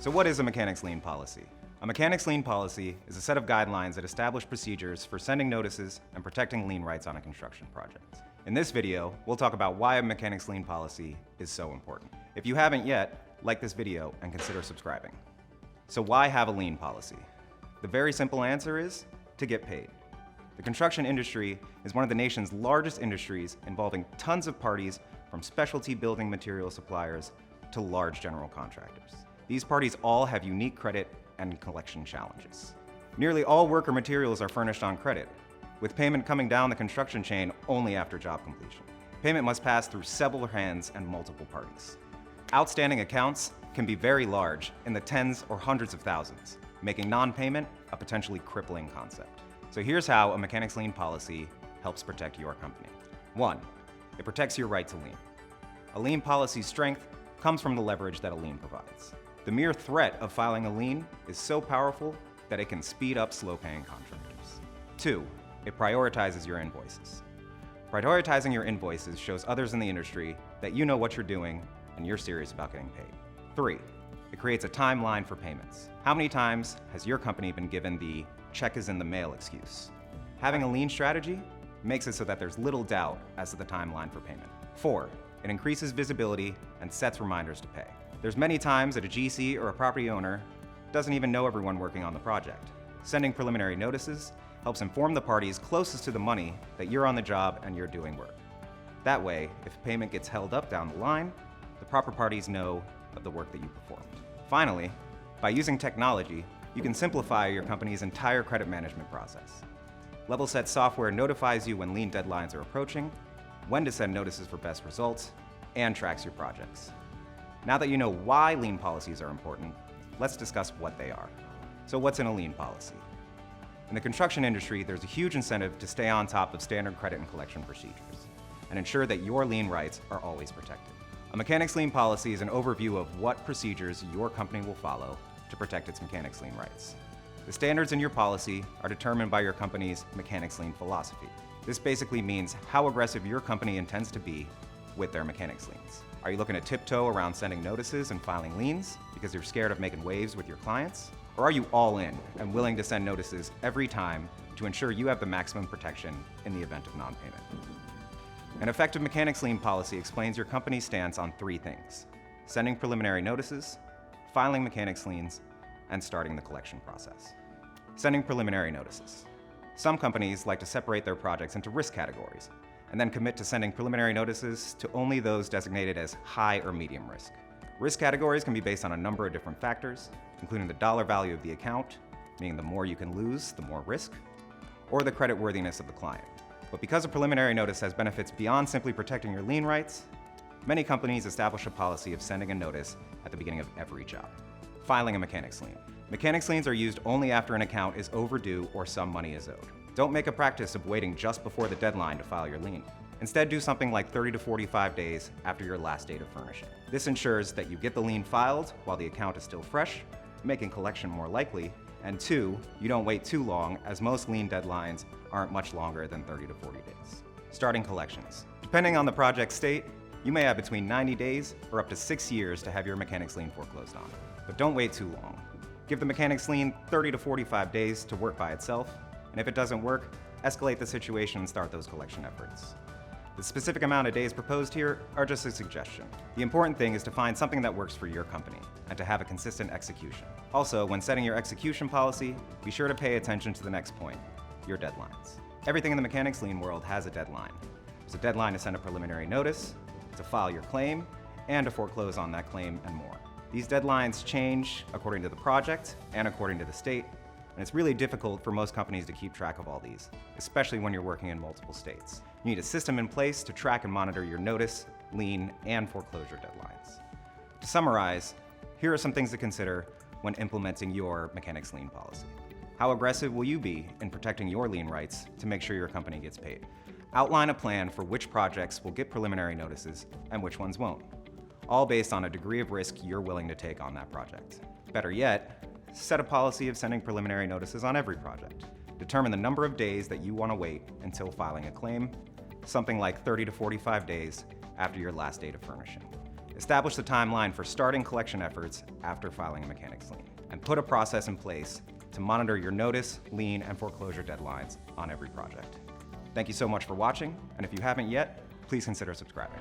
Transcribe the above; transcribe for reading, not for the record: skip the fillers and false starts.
So what is a mechanics lien policy? A mechanics lien policy is a set of guidelines that establish procedures for sending notices and protecting lien rights on a construction project. In this video, we'll talk about why a mechanics lien policy is so important. If you haven't yet, like this video and consider subscribing. So why have a lien policy? The very simple answer is to get paid. The construction industry is one of the nation's largest industries, involving tons of parties, from specialty building material suppliers to large general contractors. These parties all have unique credit and collection challenges. Nearly all work or materials are furnished on credit, with payment coming down the construction chain only after job completion. Payment must pass through several hands and multiple parties. Outstanding accounts can be very large, in the tens or hundreds of thousands, making non-payment a potentially crippling concept. So here's how a mechanics lien policy helps protect your company. 1. It protects your right to lien. A lien policy's strength comes from the leverage that a lien provides. The mere threat of filing a lien is so powerful that it can speed up slow-paying contractors. 2. It prioritizes your invoices. Prioritizing your invoices shows others in the industry that you know what you're doing and you're serious about getting paid. 3. It creates a timeline for payments. How many times has your company been given the check is in the mail excuse? Having a lien strategy makes it so that there's little doubt as to the timeline for payment. 4. It increases visibility and sets reminders to pay. There's many times that a GC or a property owner doesn't even know everyone working on the project. Sending preliminary notices helps inform the parties closest to the money that you're on the job and you're doing work. That way, if payment gets held up down the line, the proper parties know of the work that you performed. Finally, by using technology, you can simplify your company's entire credit management process. LevelSet software notifies you when lien deadlines are approaching, when to send notices for best results, and tracks your projects. Now that you know why lien policies are important, let's discuss what they are. So what's in a lien policy? In the construction industry, there's a huge incentive to stay on top of standard credit and collection procedures and ensure that your lien rights are always protected. A mechanics lien policy is an overview of what procedures your company will follow to protect its mechanics lien rights. The standards in your policy are determined by your company's mechanics lien philosophy. This basically means how aggressive your company intends to be with their mechanics liens. Are you looking to tiptoe around sending notices and filing liens because you're scared of making waves with your clients? Or are you all in and willing to send notices every time to ensure you have the maximum protection in the event of non-payment? An effective mechanics lien policy explains your company's stance on 3 things: sending preliminary notices, filing mechanics liens, and starting the collection process. Sending preliminary notices. Some companies like to separate their projects into risk categories and then commit to sending preliminary notices to only those designated as high or medium risk. Risk categories can be based on a number of different factors, including the dollar value of the account, meaning the more you can lose, the more risk, or the creditworthiness of the client. But because a preliminary notice has benefits beyond simply protecting your lien rights, many companies establish a policy of sending a notice at the beginning of every job. Filing a mechanics lien. Mechanics liens are used only after an account is overdue or some money is owed. Don't make a practice of waiting just before the deadline to file your lien. Instead, do something like 30 to 45 days after your last date of furnishing. This ensures that you get the lien filed while the account is still fresh, making collection more likely, and 2, you don't wait too long, as most lien deadlines aren't much longer than 30 to 40 days. Starting collections. Depending on the project state, you may have between 90 days or up to 6 years to have your mechanics lien foreclosed on. But don't wait too long. Give the mechanics lien 30 to 45 days to work by itself, and if it doesn't work, escalate the situation and start those collection efforts. The specific amount of days proposed here are just a suggestion. The important thing is to find something that works for your company and to have a consistent execution. Also, when setting your execution policy, be sure to pay attention to the next point, your deadlines. Everything in the mechanics lien world has a deadline. There's a deadline to send a preliminary notice, to file your claim, and to foreclose on that claim, and more. These deadlines change according to the project and according to the state, and it's really difficult for most companies to keep track of all these, especially when you're working in multiple states. You need a system in place to track and monitor your notice, lien, and foreclosure deadlines. To summarize, here are some things to consider when implementing your mechanics lien policy. How aggressive will you be in protecting your lien rights to make sure your company gets paid? Outline a plan for which projects will get preliminary notices and which ones won't, all based on a degree of risk you're willing to take on that project. Better yet, set a policy of sending preliminary notices on every project. Determine the number of days that you want to wait until filing a claim, something like 30 to 45 days after your last date of furnishing. establish the timeline for starting collection efforts after filing a mechanics lien, and put a process in place to monitor your notice, lien, and foreclosure deadlines on every project. Thank you so much for watching, and if you haven't yet, please consider subscribing.